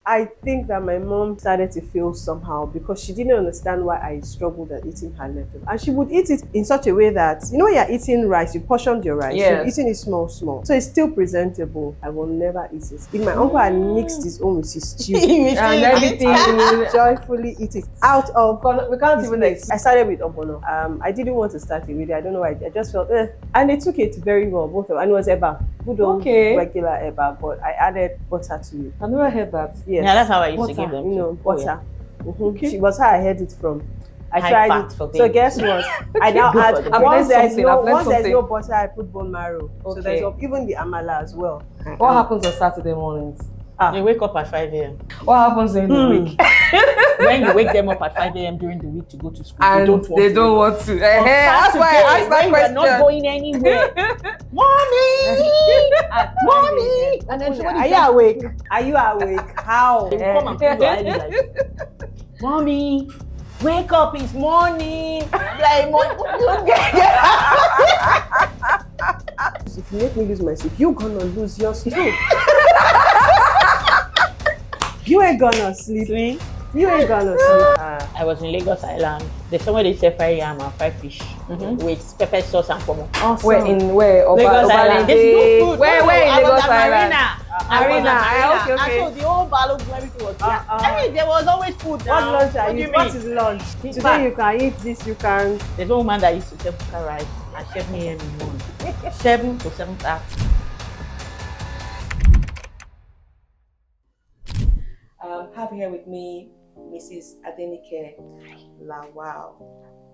I think that my mom started to feel somehow because she didn't understand why I struggled at eating her leftover. And she would eat it in such a way that, you know, when you're eating rice, you portioned your rice. Yes. You're eating it small. So it's still presentable. I will never eat it. If my uncle had mixed his own with his stew and everything, I will joyfully eat it out of. We can't even. I started with ogbono. I didn't want to start it with it. I don't know why. I just felt, and they took it very well, both of them. And it was eba, good old regular eba, but I added butter to it. I never heard that. Yes. Yeah, that's how I used to give them. You know, butter. Okay. She was how I heard it from. I tried it. So babies. guess what? I now add once there's no butter, I put bone marrow. Okay. So there's even the amala as well. What happens on Saturday mornings? You wake up at 5 a.m. What happens during the week? When you wake them up at 5 a.m. during the week to go to school, And they don't want to. That's why I asked that question. You're not going anywhere. Mommy! Mommy! And then are you awake? Are you awake? How? They will come and pull your eyelid like, Mommy, wake up, it's morning. I'm like, if you make me lose my sleep, you're gonna lose yours too. You ain't gonna sleep. You ain't gonna sleep. I was in Lagos Island. There's somewhere they sell fried yam and fried fish with pepper sauce and pomo. Awesome. Where? Lagos Island. There's no food. Where in Lagos Island? Arena. Okay. And so the whole balloon, everything was there. I mean, there was always food now. What lunch are you? What mean? is lunch? Today you can eat this, you can. There's one woman that used to sell buka rice at 7 a.m. in the morning. 7 to 7:30. Have here with me Mrs Adenike Lawal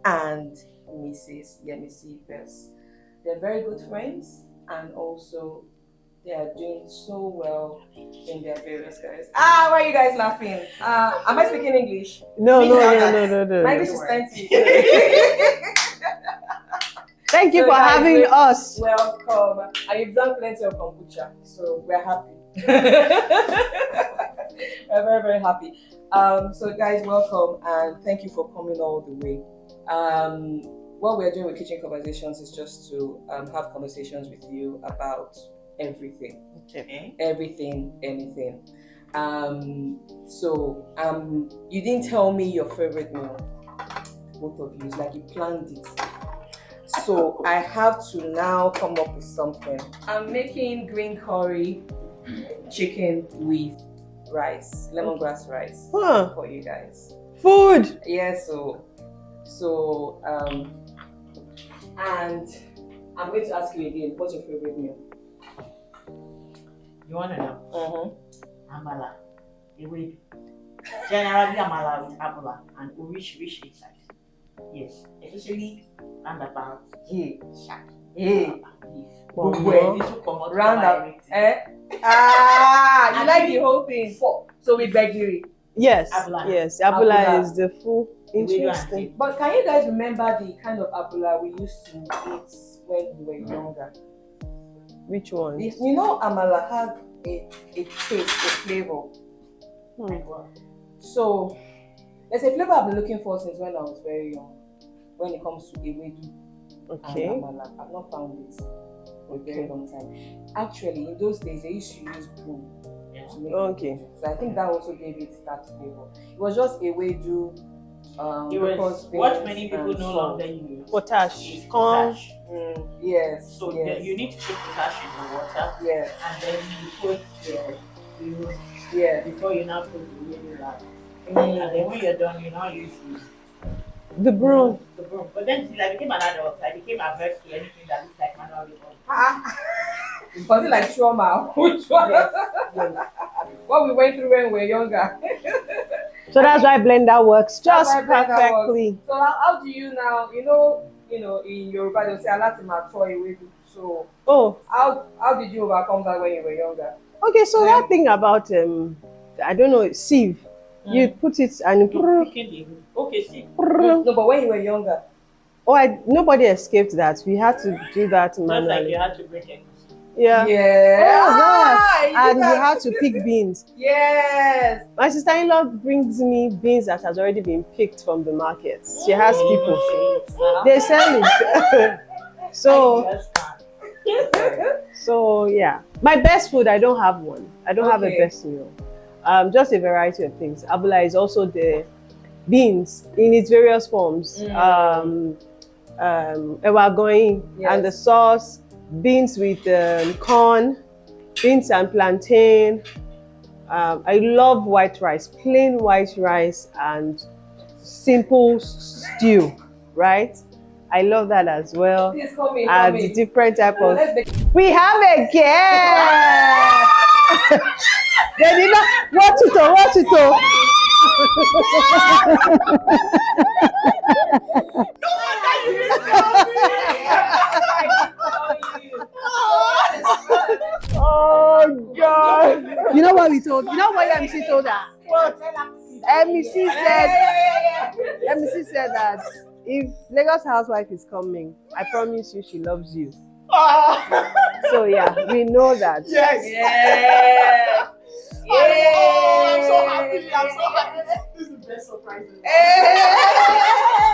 and Mrs Yemisi Vese. They're very good friends, and also they are doing so well in their various careers. Why are you guys laughing? Am I speaking English? No. My English is plenty. Thank you for having us. Welcome. And you've done plenty of kombucha, so we're happy. We're very, very happy. So guys, welcome and thank you for coming all the way. What we're doing with Kitchen Conversations is just to have conversations with you about everything. Okay. Everything, anything. So you didn't tell me your favorite meal. Both of you. It's like you planned it. So I have to now come up with something. I'm making green curry chicken with rice, lemongrass rice for you guys. Food. Yeah, so and I'm going to ask you again, what's your favorite meal? You want to know? Amala. Ewedu. Generally amala with abula and rich inside. Yes, especially roundabout. Yeah. Shark. Yeah. Roundabout. You like the whole thing. So we beg you. Yes. Abula. Yes. Abula is the full. Interesting. But can you guys remember the kind of abula we used to eat when we were younger? Which one? You know, amala had a taste, a flavor. So there's a flavor I've been looking for since when I was very young. When it comes to ewedu and amala, I've not found it for a very long time. Actually, in those days they used to use broom to make ewedu. So I think that also gave it that flavor. It was just ewedu. What many people no longer use. Potash. Potash. Yes. So you need to put potash in the water. Yes. And then you put before you now put the ewedu lard. And then when you're done, you now use the broom. But then till I became an adult, I became averse to anything that looks like manual labor. Was it like trauma? Which one? Yes. What we went through when we were younger. So that's why blender works just perfectly. So how do you now? You know, in Yoruba they'll say "Alatima toy away." So how did you overcome that when you were younger? Okay, so that thing about I don't know, sieve. You put it and sieve. No, but when you were younger. Nobody escaped that. We had to do that manually. Just like you had to break it. Yeah. And you had to pick beans. Yes. My sister-in-law brings me beans that has already been picked from the market. She has people. They sell it. So yeah. My best food, I don't have one. I don't have a best meal. just a variety of things. Abula is also the beans in its various forms. Ewa going and the sauce, beans with corn, beans and plantain. I love white rice, plain white rice and simple stew, right? I love that as well. And the different type of. We have a guest. They did not watch it. Oh God! You know what we told? You know what MC told her? What? MC said that if Lagos housewife is coming, I promise you she loves you. So yeah, we know that. Yes. I'm so happy. This is the best surprise.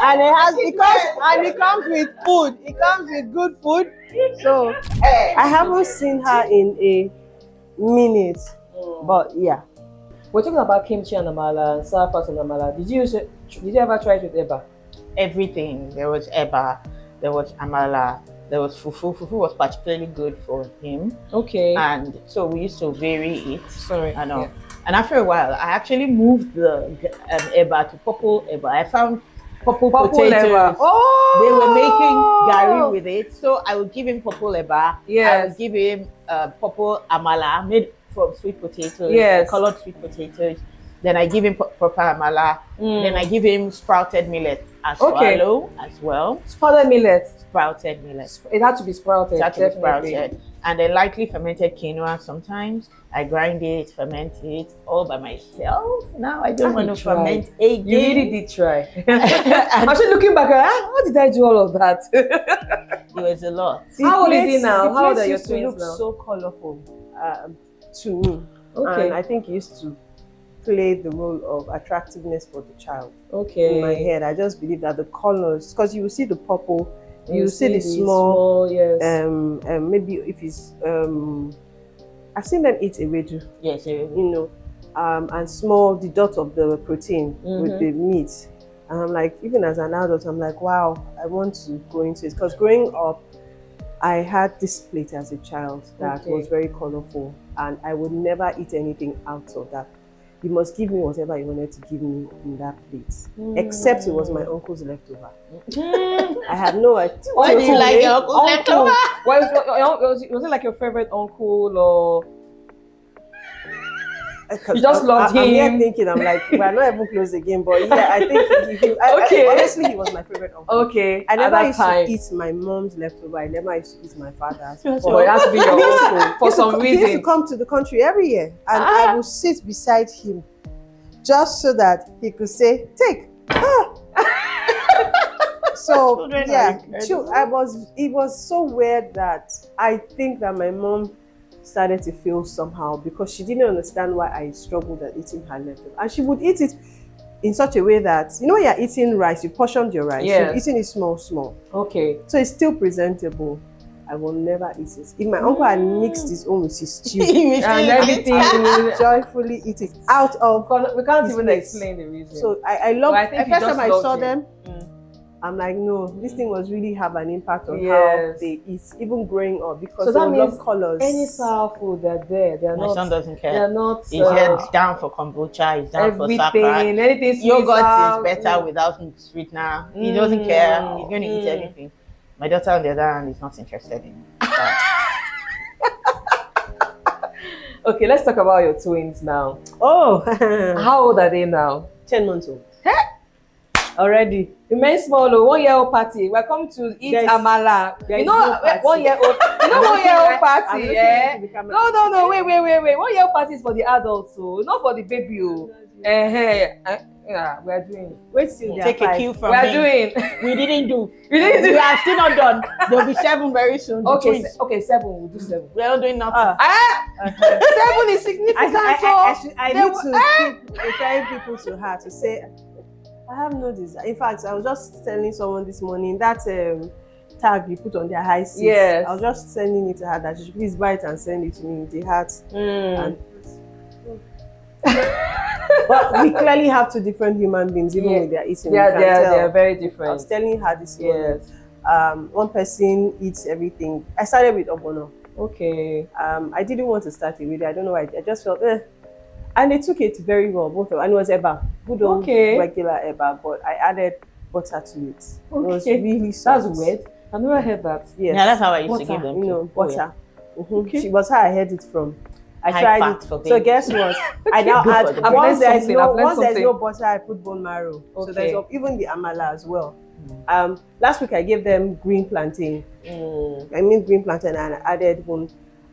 And it comes with food. It comes with good food. So I haven't seen her in a minute. But yeah. We're talking about kimchi and amala and sauerkraut and amala. Did you ever try it with eba? Everything. There was eba, there was amala, there was fufu. Fufu was particularly good for him. Okay. And so we used to vary it. Sorry. I know. Yeah. And after a while, I actually moved the eba to purple eba. I found purple potatoes. Eba. Oh! They were making gari with it. So I would give him purple eba. Yes. I would give him purple amala made from sweet potatoes. Yes. Colored sweet potatoes. Then I give him proper amala. Then I give him sprouted millet as well. Sprouted millet. Sprouted millet. It had to be sprouted. It had to be sprouted. And then lightly fermented quinoa sometimes. I grind it, ferment it all by myself. Now I don't want to ferment again. You really did try. I'm still looking back at how did I do all of that? It was a lot. How old is he now? How old are your twins now? So colorful to me. Okay. And I think it used to play the role of attractiveness for the child. Okay. In my head, I just believe that the colors, because you will see the purple, you will see the small, yes. Maybe if it's I've seen them eat ewedu. Yes, you know, and small the dot of the protein with the meat. And I'm like, even as an adult, I'm like, wow, I want to go into it. Because growing up, I had this plate as a child that was very colorful, and I would never eat anything out of that. You must give me whatever you wanted to give me in that plate, except it was my uncle's leftover. I had no idea. Why do you like your uncle's leftover? Was it like your favorite uncle, or you just loved him? I'm here thinking, I'm like, we're not even close again, but yeah, I think honestly, he was my favorite uncle. Okay. I never used to eat my mom's leftover. I never used to eat my father's. Oh, it has to be your uncle for some reason. He used to come to the country every year, and I would sit beside him just so that he could say, "Take." So yeah, it was so weird that I think that my mom started to feel somehow, because she didn't understand why I struggled at eating her leftover. And she would eat it in such a way that, you know, when you're eating rice, you portioned your rice, you're eating it small. Okay. So it's still presentable. I will never eat it. If my uncle had mixed his own with his stew and everything, he would joyfully eat it out of. We can't even explain the reason. So I love. Well, the first time I saw them, I'm like, no, this thing was really have an impact on how they eat, even growing up, because so they means love colors. Any sour food, they're there. They're My not. son doesn't care. They're not. He's down for kombucha. He's down for sakra. Anything sweet. Yogurt is better without sweetener. He doesn't care. He's going to eat anything. My daughter, on the other hand, is not interested in that. Okay, let's talk about your twins now. Oh, how old are they now? 10 months old. Already. Remain small. 1 year old party. We're coming to eat amala. You know, 1 year old. You know, 1 year old party. Yeah. No. Wait. 1 year old party is for the adults, so not for the baby. Yeah, we are doing. Wait till take a cue from me. We didn't do. We are still not done. There'll be 7 very soon. Okay, 7. We'll do 7. We are not doing nothing. 7 is significant. I need to keep referring people to her to say, I have no desire. In fact, I was just telling someone this morning that tag you put on their high seats. Yes. I was just sending it to her that she should please buy it and send it to me with the heart. And But we clearly have two different human beings, even with their eating. They are very I different. was telling her this morning. Yes. One person eats everything. I started with ogbono. Okay. I didn't want to start it with it. I don't know why. I just felt, and they took it very well, both of them. And it was eba, good old regular eba, but I added butter to it. Okay. It was really soft. That's weird. I've never heard that. Yes. Yeah, that's how I used to give them. You know, butter. Okay. She was how I heard it from. I High tried fat it. for So babies. guess what? I now Good add for them. once there's something. no butter, I put bone marrow. So Okay. there's even the amala as well. Last week I gave them green plantain. I mean green plantain, and I added one,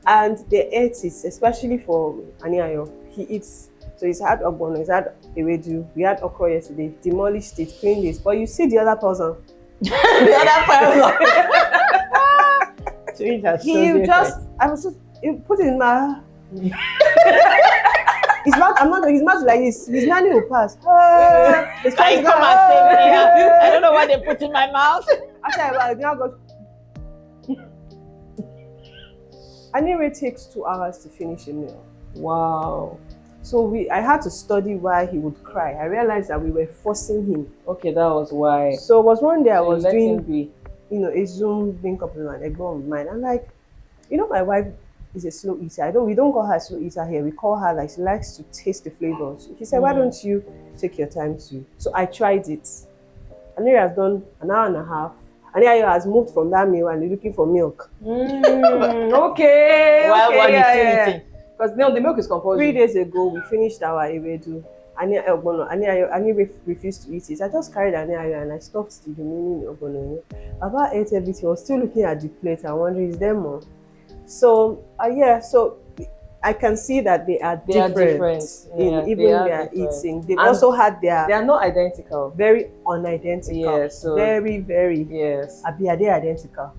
and they ate it, especially for Aniayo. He eats. So he's had ogbono, he's had ewedu. We had okra yesterday. Demolished it, cleaned it. But you see the other person. The other person. He just, I was just put it in my. His mouth, I'm not. His mouth like this. His nanny will pass. It's trying to come and save me. I don't know what they put in my mouth. After a while, now goes. Anyway, it takes 2 hours to finish a meal. Wow. So I had to study why he would cry. I realized that we were forcing him. Okay, that was why. So it was one day I was let him doing, be. you know, a Zoom link up with an exam of mine. I'm like, you know, my wife is a slow eater. We don't call her a slow eater here. We call her like she likes to taste the flavors. She said, why don't you take your time to? So I tried it. Aneria has done an hour and a half. Aneria has moved from that meal and looking for milk. Okay. While okay, you still eating. Because no, the milk is compulsory. 3 days ago, we finished our ewedu. Ani refused to eat it. I just carried Ania and I stopped the remaining ogbono. About ate everything. I was still looking at the plate and wondering, is there more? So so I can see that they are different in even their eating. They've also had they are not identical. very unidentical. Yes, so very yes. Are they identical?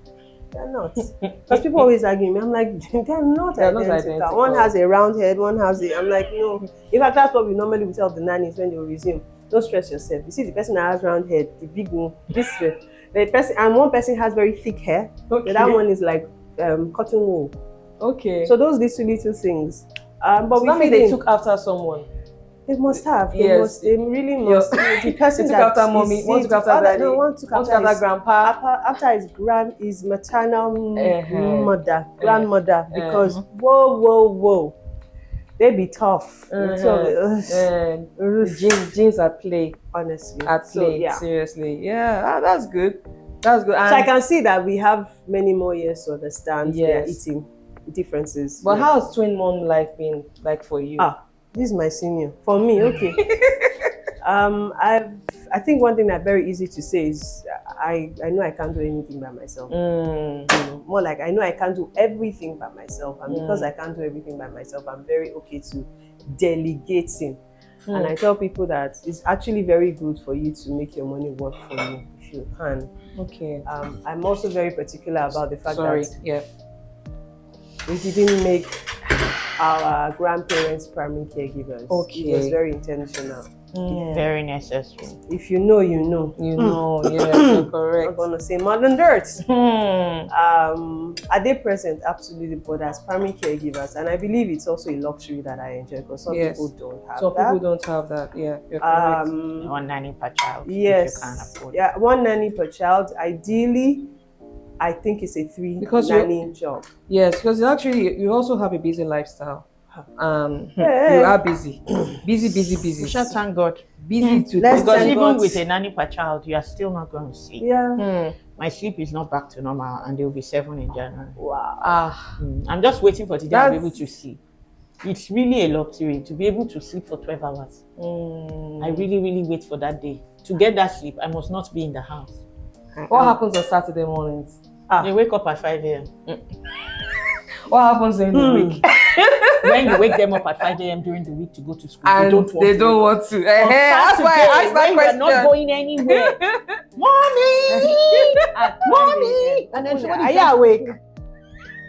They're not. Because people always argue me. I'm like, they're not identical. One has a round head, one has a. I'm like, no. In fact, that's what we normally would tell the nannies when they will resume. Don't stress yourself. You see, the person that has round head, the big one, this way. The person, and one person has very thick hair. Okay. The other one is like cotton wool. Okay. So those little things. But so we that means they took after someone. They must have. Yes. They really must. The person took after mommy, one took after daddy, one took after grandpa. After his maternal grandmother, because whoa. They be tough. The genes at play. Honestly. So, seriously. Yeah, that's good. That's good. And so I can see that we have many more years to understand their eating differences. But how has twin mom life been like for you? This is my senior. For me, okay. I think one thing that's very easy to say is I know I can't do anything by myself. You know, more like I know I can't do everything by myself, and because I can't do everything by myself, I'm very okay to delegating. And I tell people that it's actually very good for you to make your money work for you if you can. Okay. I'm also very particular about the fact that we didn't make our grandparents primary caregivers. Okay. It was very intentional. Very necessary. If you know, you know. You know, yes, you're correct. I'm gonna say modern dirt. Are they present? Absolutely, but as primary caregivers, and I believe it's also a luxury that I enjoy because some people don't have some that. People don't have that. Yeah, you're correct. One nanny per child. Yes. If you can afford. Yeah, one nanny per child. Ideally, I think it's a 3 nanny job. Yes, because you also have a busy lifestyle. You are busy. busy. We shall thank God. Busy to because even with a nanny per child, you are still not going to sleep. Yeah. My sleep is not back to normal, and there will be 7 in January. Wow. I'm just waiting for today to be able to sleep. It's really a luxury to be able to sleep for 12 hours. I really wait for that day. To get that sleep, I must not be in the house. What happens on Saturday mornings? You wake up at 5 a.m. What happens during the week? When you wake them up at 5 a.m. during the week to go to school, and they don't want to. That's why I asked that question. You're not going anywhere. Mommy! And then somebody are you awake?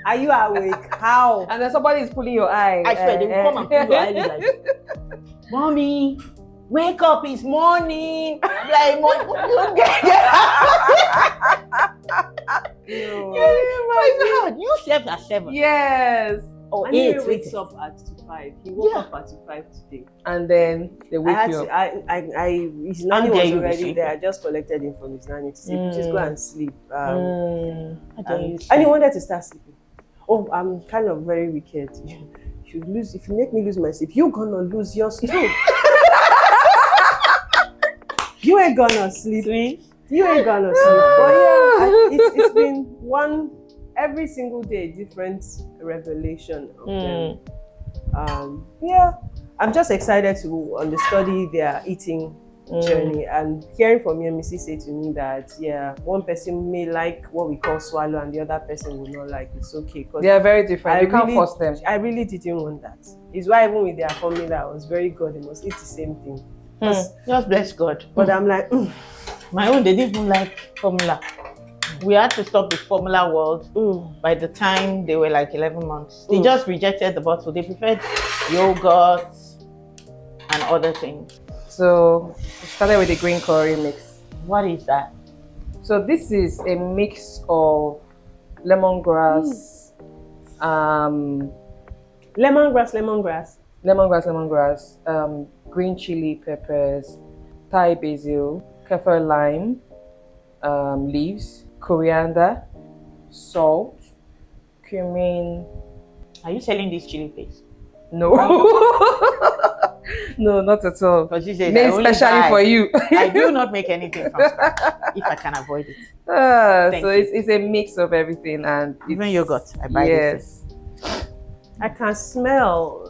Are you awake? How? And then somebody is pulling your eye. I swear, they will come and pull your eye like, Mommy, wake up, it's morning. I'm like, Mom, you slept at 7. Yes. or Anyway, 8. wakes up at 5. He woke up at 5 today. And then they wake you up. His nanny How dare was you be already sleeping? there. I just collected him from his nanny to say, just go and sleep. How dare you And sleep? he wanted to start sleeping. Oh, I'm kind of very wicked. If you make me lose my sleep, you're gonna lose yours too. You ain't gonna sleep. You ain't gonna sleep. But yeah, it's been every single day different revelation of them. Yeah, I'm just excited to understudy their eating journey, and hearing from Yemisi say to me that one person may like what we call swallow and the other person will not like. It's okay, because they are very different. You can't force them. I really didn't want that. It's why even with their formula, I was very good. They must eat the same thing. Just bless God. But I'm like, my own, they didn't even like formula. We had to stop the formula world by the time they were like 11 months. They just rejected the bottle. They preferred yogurt and other things. So we started with the green curry mix. What is that? So this is a mix of lemongrass, lemongrass, green chili peppers, Thai basil, kaffir lime, leaves, coriander, salt, cumin. Are you selling this chili paste? No. No, not at all. Because you said made specially for you. I do not make anything from scratch if I can avoid it. So it's a mix of everything, and even yogurt. I buy this. I can smell.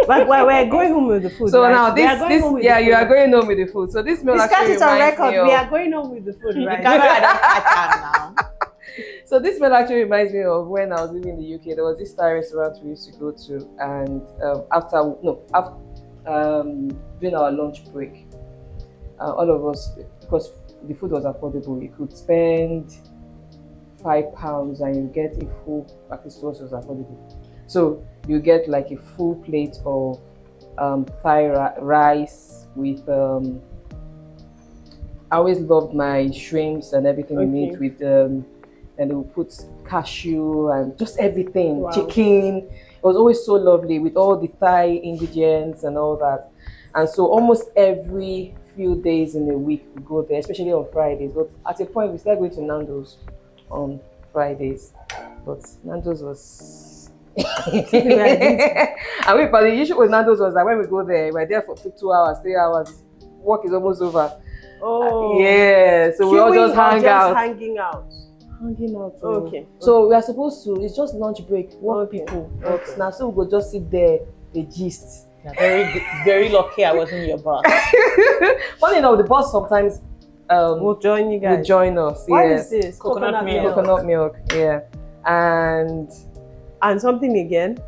But we're going home with the food. So right? now you are going home with the food. So this meal actually it on reminds record. me of, We are going home with the food, right? I don't catch now. So this meal actually reminds me of when I was living in the UK. There was this Thai restaurant we used to go to, and after during our lunch break, all of us, because the food was affordable, you could spend £5 and you get a full package. Was affordable, so you get like a full plate of Thai rice with. I always loved my shrimps and everything in it with and they would put cashew and just everything, chicken. It was always so lovely with all the Thai ingredients and all that. And so almost every few days in a week we go there, especially on Fridays. But at a point we started going to Nando's on Fridays. But Nando's was and but the issue with Nando's was that when we go there, we're there for 2 hours, 3 hours, work is almost over. So we all just hanging out. Okay. So we are supposed to, it's just lunch break, work people. But now so we go just sit there, the gist. You're very, very lucky I wasn't your boss. Funny enough, the boss sometimes will join you guys. Will join us. What is this? Coconut milk. Coconut milk, yeah. And something again?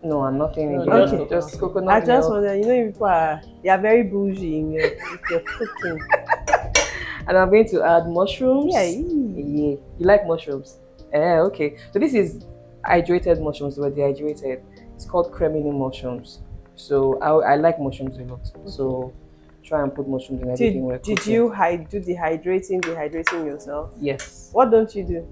No, I'm nothing again. Okay. Just coconut milk. I just milk. wonder, you people they are very bougie in your cooking. And I'm going to add mushrooms. Yeah. You like mushrooms? Okay. So this is hydrated mushrooms, they were dehydrated. It's called cremini mushrooms. So I like mushrooms a lot. So try and put mushrooms in everything. Did you do the dehydrating yourself? Yes. What don't you do?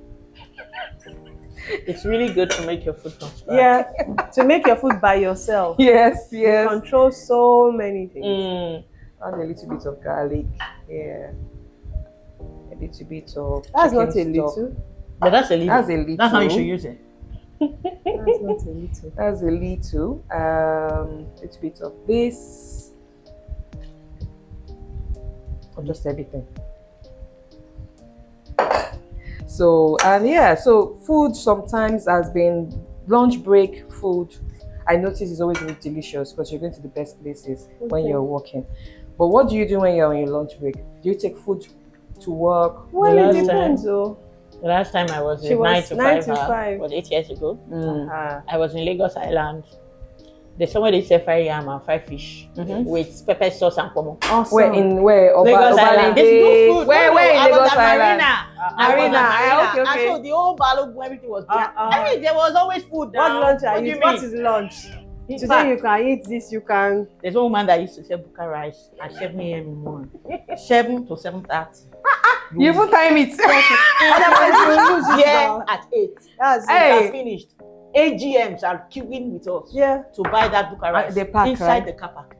It's really good to make your food from scratch. Yeah, to make your food by yourself. Yes. You control so many things. Add a little bit of garlic. Yeah. A little bit of That's not a stock. little. But that's a little. That's a little. That's how you should use it. That's not a little. That's a little. Little bit of this. Or just everything. So so food sometimes has been lunch break food. I notice is always really delicious because you're going to the best places when you're working. But what do you do when you're on your lunch break? Do you take food to work? Well, it depends though. The last time I was in 9 to 5, was 8 years ago. I was in Lagos Island. There's somewhere they sell fried yam and fried fish with pepper sauce and pomo. Awesome. Where? Lagos Island. There's no food. Where in Lagos Island? Marina. Okay. So the whole Balogun, everything was there. I mean, there was always food now. What lunch are you? What is lunch? Today you can eat this, you can. There's one woman that used to sell buka rice at 7 a.m. in the morning. 7 to 7:30. You even time it. Otherwise, you lose it Yeah, now. at 8. That's it. It Hey. has finished. AGMs are queuing with us Yeah. to buy that book rice They pack, inside right? the car park.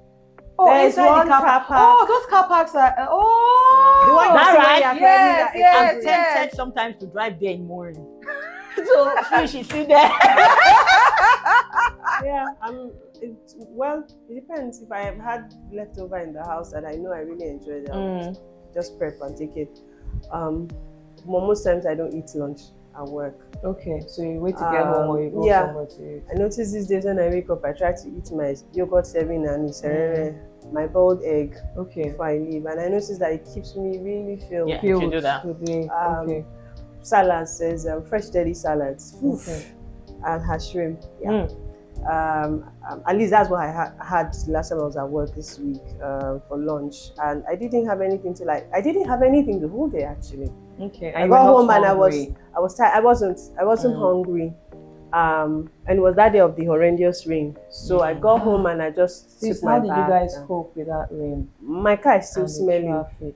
Oh, There's inside one the car car park. park. Oh, those car parks are. Oh, The one That you see right? when you're Yes, cleaning yes. I'm tempted sometimes to drive there in the morning. So she's still there. Yeah, well, it depends. If I have had leftover in the house that I know I really enjoyed, I'll just prep and take it. Most times I don't eat lunch at work. Okay, so you wait to get home or you go yeah. somewhere to eat. I notice these days when I wake up, I try to eat my yogurt serving and my boiled egg Okay. before I leave, and I notice that it keeps me really filled. Yeah. Filled you do that. today. Okay. Salads says fresh deli salads. Okay. And her shrimp. Yeah. At least that's what I had last time I was at work this week for lunch, and I didn't have anything to like. I didn't have anything the whole day actually. Okay. I got home and I was tired. I wasn't hungry. And it was that day of the horrendous rain. So I got home and I just took my How did you bath guys and- cope with that rain? My car is still and the smelling. traffic?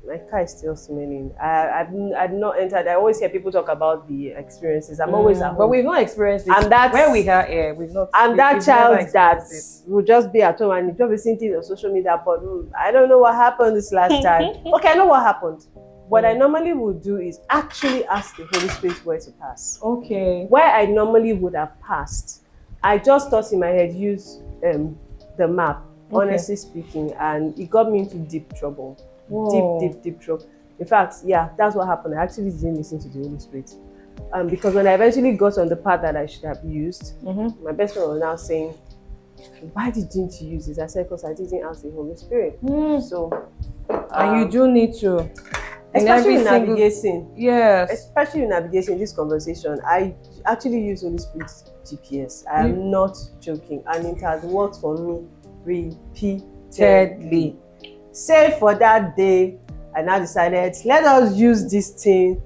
My car is still smelling. I've not entered. I always hear people talk about the experiences. I'm always at home. But we've not experienced it. And that's- where we are here, we've not. I'm that we've never child that experienced will just be at home and you've just seen things on social media, but I don't know what happened this last time. Okay, I know what happened. What I normally would do is actually ask the Holy Spirit where to pass. it. Okay. Where I normally would have passed, I just thought in my head, use the map, honestly speaking, and it got me into deep trouble. Whoa. Deep trouble. In fact, yeah, that's what happened. I actually didn't listen to the Holy Spirit. Because when I eventually got on the path that I should have used, my best friend was now saying, why didn't you use this? I said, because I didn't ask the Holy Spirit. So, And you do need to. especially in every navigating, Yes. especially in navigating this conversation, I actually use Holy Spirit's GPS. I am not joking, and it has worked for me repeatedly. Thirdly. Save for that day, I now decided, let us use this thing.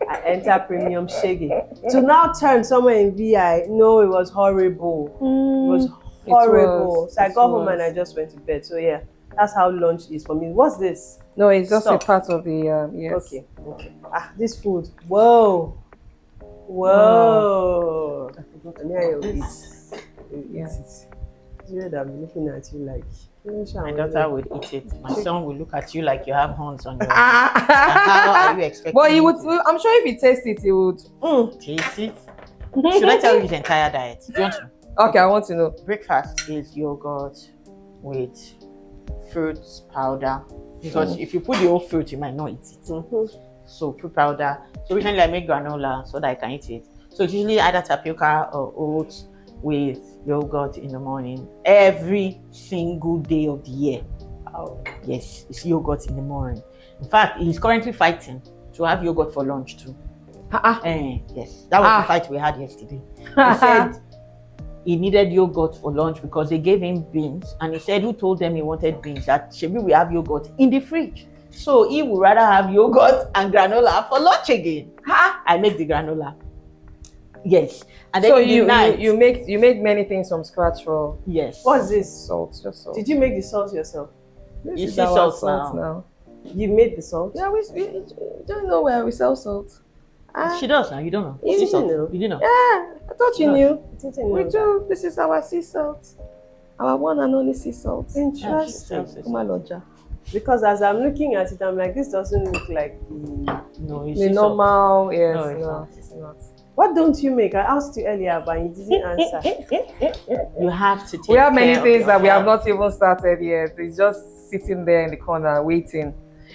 I enter premium shaggy. To now turn somewhere in VI, no, it was horrible. It was horrible. So I got home and I just went to bed. So yeah, that's how lunch is for me. What's this? No, it's just Stop. a part of the yes. Okay. This food. Whoa. I forgot. And here you eat. Yeah. It's weird that I'm looking at you like. My daughter would eat it. My son will look at you like you have horns on your head. How are you expecting? But he would. him to I'm sure if he tastes it, he would. taste it? Should I tell you his entire diet? Do you want to know? Okay, I want to know. Breakfast is yogurt with fruits powder. Because if you put the whole fruit, you might not eat it. So fruit powder. So recently I made granola so that I can eat it. So it's usually either tapioca or oats with yogurt in the morning. Every single day of the year. Oh. Yes, it's yogurt in the morning. In fact, he's currently fighting to have yogurt for lunch too. Yes, that was the fight we had yesterday. He said he needed yogurt for lunch because they gave him beans, and he said, who told them he wanted beans? That maybe we have yogurt in the fridge. So he would rather have yogurt and granola for lunch again. I make the granola. Yes. And then So in the night, you make many things from scratch for yes. What's this? salt, just salt. Did you make the salt yourself? This You is see our salt now. You made the salt? Yeah, we don't know where we sell salt. She does now. You don't know. You Sea salt. didn't know? You didn't know. Yeah, I thought you knew. I didn't We know do. This is our sea salt. Our one and only sea salt. that. Interesting. Kumaloja. Because as I'm looking at it, I'm like, this doesn't look like the. No, it's The sea salt. normal, yes, No, it's no, not. it's not. What don't you make? I asked you earlier, but you didn't answer. You have to take We have many care of things your that we have health. not even started yet. It's just sitting there in the corner waiting.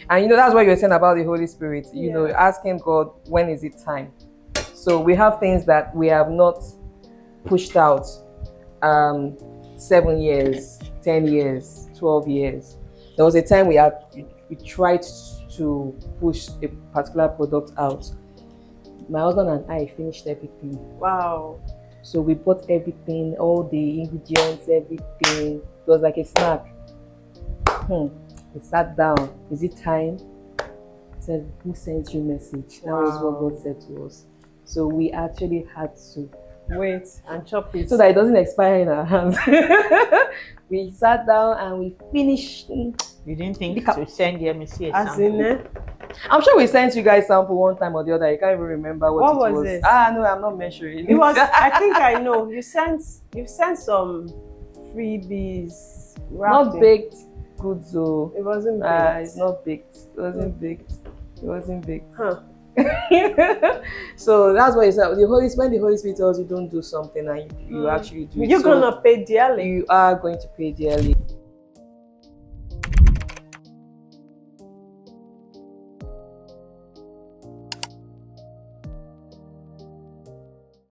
And that's what you were saying about the Holy Spirit. You know, asking God, when is it time? So we have things that we have not pushed out 7 years, 10 years, 12 years. There was a time we tried to push a particular product out. My husband and I finished everything. Wow. So we bought everything, all the ingredients, everything. It was like a snack. We sat down. Is it time? I said, who sent you message? That was what God said to us. So we actually had to Wait and chop it. so that it doesn't expire in our hands. We sat down and we finished. You didn't think to send the emissary As in, I'm sure we sent you guys sample one time or the other. You can't even remember what What it was was. it? Ah, no, I'm not mentioning. It was. I think I know. You sent some freebies. wrapped not in- baked goods, though. It wasn't It's baked. not baked. It wasn't baked. It wasn't baked. Huh. So that's what it's like. When the Holy Spirit tells you don't do something and you actually do it. You're So gonna pay dearly. you are going to pay dearly.